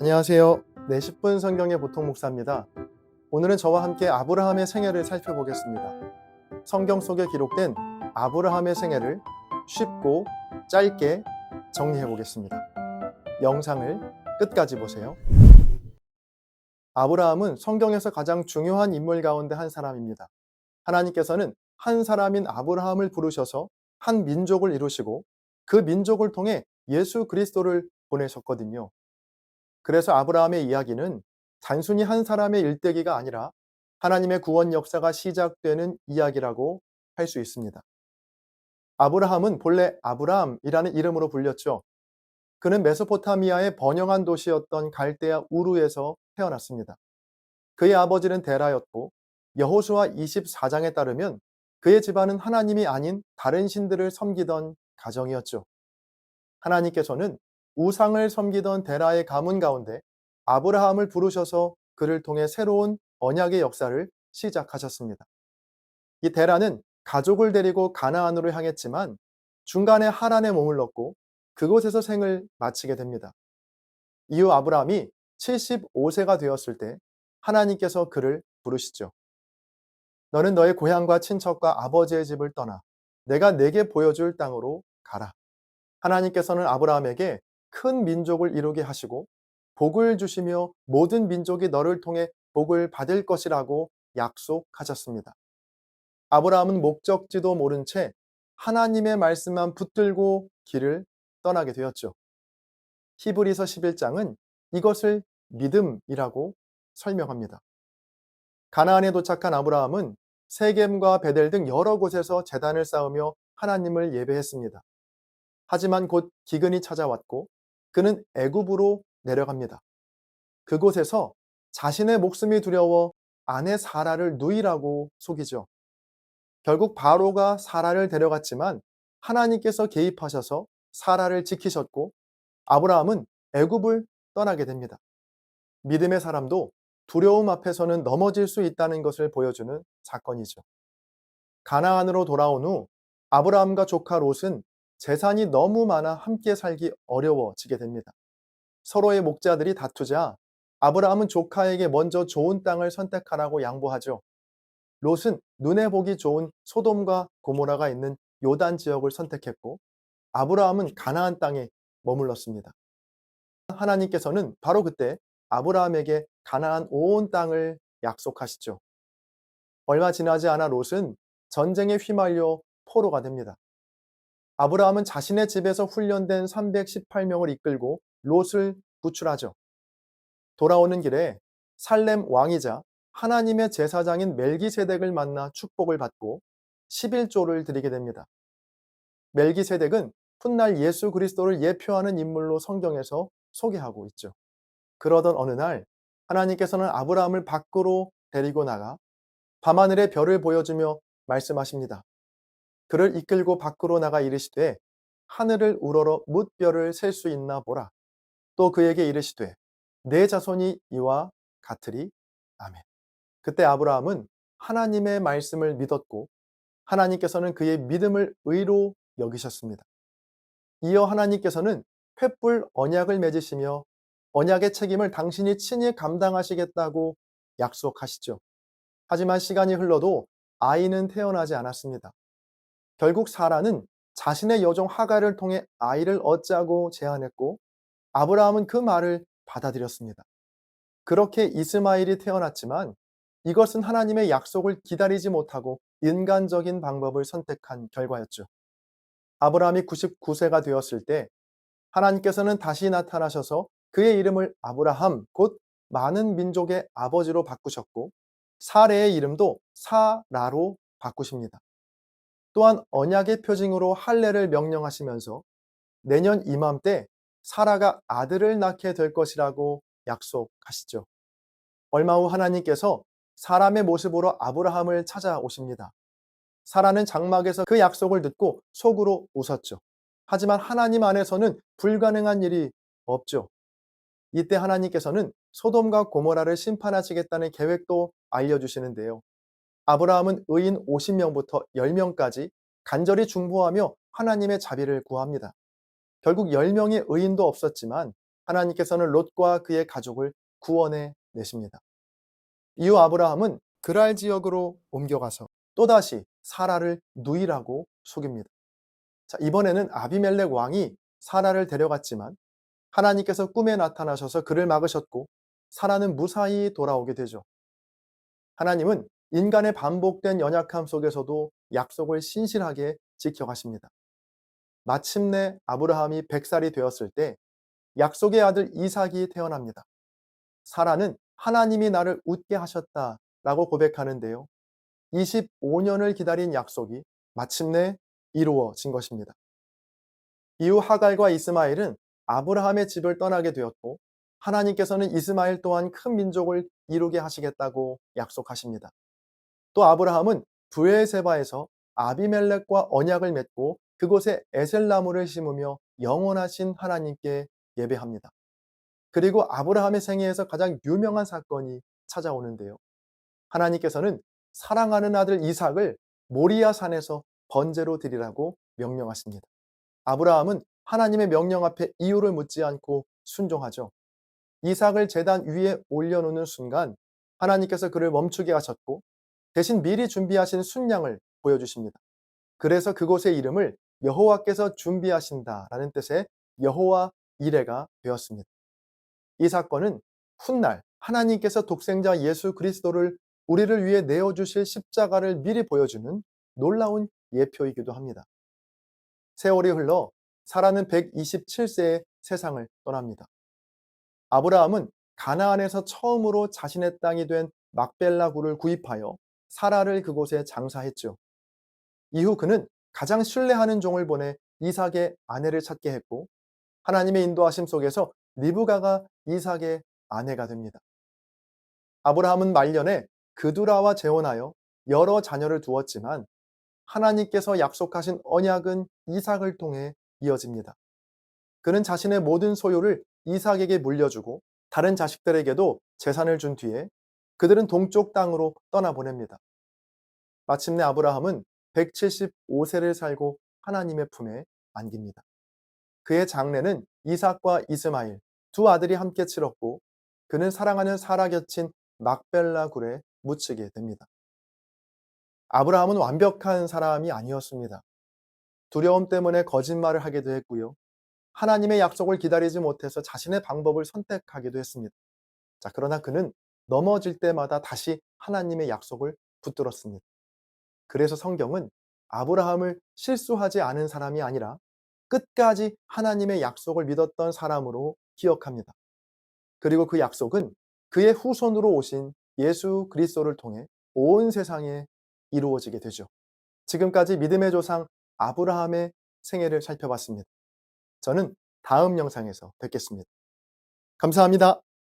안녕하세요. 네, 10분 성경의 보통 목사입니다. 오늘은 저와 함께 아브라함의 생애를 살펴보겠습니다. 성경 속에 기록된 아브라함의 생애를 쉽고 짧게 정리해 보겠습니다. 영상을 끝까지 보세요. 아브라함은 성경에서 가장 중요한 인물 가운데 한 사람입니다. 하나님께서는 한 사람인 아브라함을 부르셔서 한 민족을 이루시고 그 민족을 통해 예수 그리스도를 보내셨거든요. 그래서 아브라함의 이야기는 단순히 한 사람의 일대기가 아니라 하나님의 구원 역사가 시작되는 이야기라고 할 수 있습니다. 아브라함은 본래 아브람이라는 이름으로 불렸죠. 그는 메소포타미아의 번영한 도시였던 갈대아 우르에서 태어났습니다. 그의 아버지는 데라였고 여호수아 24장에 따르면 그의 집안은 하나님이 아닌 다른 신들을 섬기던 가정이었죠. 하나님께서는 우상을 섬기던 데라의 가문 가운데 아브라함을 부르셔서 그를 통해 새로운 언약의 역사를 시작하셨습니다. 이 데라는 가족을 데리고 가나안으로 향했지만 중간에 하란에 머물렀고 그곳에서 생을 마치게 됩니다. 이후 아브라함이 75세가 되었을 때 하나님께서 그를 부르시죠. 너는 너의 고향과 친척과 아버지의 집을 떠나 내가 내게 보여줄 땅으로 가라. 하나님께서는 아브라함에게 큰 민족을 이루게 하시고 복을 주시며 모든 민족이 너를 통해 복을 받을 것이라고 약속하셨습니다. 아브라함은 목적지도 모른 채 하나님의 말씀만 붙들고 길을 떠나게 되었죠. 히브리서 11장은 이것을 믿음이라고 설명합니다. 가나안에 도착한 아브라함은 세겜과 베델 등 여러 곳에서 제단을 쌓으며 하나님을 예배했습니다. 하지만 곧 기근이 찾아왔고 그는 애굽으로 내려갑니다. 그곳에서 자신의 목숨이 두려워 아내 사라를 누이라고 속이죠. 결국 바로가 사라를 데려갔지만 하나님께서 개입하셔서 사라를 지키셨고 아브라함은 애굽을 떠나게 됩니다. 믿음의 사람도 두려움 앞에서는 넘어질 수 있다는 것을 보여주는 사건이죠. 가나안으로 돌아온 후 아브라함과 조카 롯은 재산이 너무 많아 함께 살기 어려워지게 됩니다. 서로의 목자들이 다투자 아브라함은 조카에게 먼저 좋은 땅을 선택하라고 양보하죠. 롯은 눈에 보기 좋은 소돔과 고모라가 있는 요단 지역을 선택했고 아브라함은 가나안 땅에 머물렀습니다. 하나님께서는 바로 그때 아브라함에게 가나안 온 땅을 약속하시죠. 얼마 지나지 않아 롯은 전쟁에 휘말려 포로가 됩니다. 아브라함은 자신의 집에서 훈련된 318명을 이끌고 롯을 구출하죠. 돌아오는 길에 살렘 왕이자 하나님의 제사장인 멜기세덱을 만나 축복을 받고 11조를 드리게 됩니다. 멜기세덱은 훗날 예수 그리스도를 예표하는 인물로 성경에서 소개하고 있죠. 그러던 어느 날 하나님께서는 아브라함을 밖으로 데리고 나가 밤하늘의 별을 보여주며 말씀하십니다. 그를 이끌고 밖으로 나가 이르시되 하늘을 우러러 뭇별을 셀 수 있나 보라. 또 그에게 이르시되 내 자손이 이와 같으리. 아멘. 그때 아브라함은 하나님의 말씀을 믿었고 하나님께서는 그의 믿음을 의로 여기셨습니다. 이어 하나님께서는 횃불 언약을 맺으시며 언약의 책임을 당신이 친히 감당하시겠다고 약속하시죠. 하지만 시간이 흘러도 아이는 태어나지 않았습니다. 결국 사라는 자신의 여종 하갈을 통해 아이를 얻자고 제안했고 아브라함은 그 말을 받아들였습니다. 그렇게 이스마엘이 태어났지만 이것은 하나님의 약속을 기다리지 못하고 인간적인 방법을 선택한 결과였죠. 아브라함이 99세가 되었을 때 하나님께서는 다시 나타나셔서 그의 이름을 아브라함, 곧 많은 민족의 아버지로 바꾸셨고 사레의 이름도 사라로 바꾸십니다. 또한 언약의 표징으로 할례를 명령하시면서 내년 이맘때 사라가 아들을 낳게 될 것이라고 약속하시죠. 얼마 후 하나님께서 사람의 모습으로 아브라함을 찾아오십니다. 사라는 장막에서 그 약속을 듣고 속으로 웃었죠. 하지만 하나님 안에서는 불가능한 일이 없죠. 이때 하나님께서는 소돔과 고모라를 심판하시겠다는 계획도 알려주시는데요. 아브라함은 의인 50명부터 10명까지 간절히 중보하며 하나님의 자비를 구합니다. 결국 10명의 의인도 없었지만 하나님께서는 롯과 그의 가족을 구원해 내십니다. 이후 아브라함은 그랄 지역으로 옮겨가서 또다시 사라를 누이라고 속입니다. 자, 이번에는 아비멜렉 왕이 사라를 데려갔지만 하나님께서 꿈에 나타나셔서 그를 막으셨고 사라는 무사히 돌아오게 되죠. 하나님은 인간의 반복된 연약함 속에서도 약속을 신실하게 지켜가십니다. 마침내 아브라함이 100살이 되었을 때 약속의 아들 이삭이 태어납니다. 사라는 하나님이 나를 웃게 하셨다라고 고백하는데요. 25년을 기다린 약속이 마침내 이루어진 것입니다. 이후 하갈과 이스마엘은 아브라함의 집을 떠나게 되었고 하나님께서는 이스마엘 또한 큰 민족을 이루게 하시겠다고 약속하십니다. 또 아브라함은 브에세바에서 아비멜렉과 언약을 맺고 그곳에 에셀나무를 심으며 영원하신 하나님께 예배합니다. 그리고 아브라함의 생애에서 가장 유명한 사건이 찾아오는데요. 하나님께서는 사랑하는 아들 이삭을 모리아 산에서 번제로 드리라고 명령하십니다. 아브라함은 하나님의 명령 앞에 이유를 묻지 않고 순종하죠. 이삭을 제단 위에 올려놓는 순간 하나님께서 그를 멈추게 하셨고 대신 미리 준비하신 순양을 보여주십니다. 그래서 그곳의 이름을 여호와께서 준비하신다라는 뜻의 여호와 이레가 되었습니다. 이 사건은 훗날 하나님께서 독생자 예수 그리스도를 우리를 위해 내어주실 십자가를 미리 보여주는 놀라운 예표이기도 합니다. 세월이 흘러 사라는 127세에 세상을 떠납니다. 아브라함은 가나안에서 처음으로 자신의 땅이 된 막벨라 굴을 구입하여 사라를 그곳에 장사했죠. 이후 그는 가장 신뢰하는 종을 보내 이삭의 아내를 찾게 했고 하나님의 인도하심 속에서 리브가가 이삭의 아내가 됩니다. 아브라함은 말년에 그두라와 재혼하여 여러 자녀를 두었지만 하나님께서 약속하신 언약은 이삭을 통해 이어집니다. 그는 자신의 모든 소유를 이삭에게 물려주고 다른 자식들에게도 재산을 준 뒤에 그들은 동쪽 땅으로 떠나보냅니다. 마침내 아브라함은 175세를 살고 하나님의 품에 안깁니다. 그의 장래는 이삭과 이스마엘 두 아들이 함께 치렀고 그는 사랑하는 사라 곁인 막벨라 굴에 묻히게 됩니다. 아브라함은 완벽한 사람이 아니었습니다. 두려움 때문에 거짓말을 하기도 했고요. 하나님의 약속을 기다리지 못해서 자신의 방법을 선택하기도 했습니다. 자, 그러나 그는 넘어질 때마다 다시 하나님의 약속을 붙들었습니다. 그래서 성경은 아브라함을 실수하지 않은 사람이 아니라 끝까지 하나님의 약속을 믿었던 사람으로 기억합니다. 그리고 그 약속은 그의 후손으로 오신 예수 그리스도를 통해 온 세상에 이루어지게 되죠. 지금까지 믿음의 조상 아브라함의 생애를 살펴봤습니다. 저는 다음 영상에서 뵙겠습니다. 감사합니다.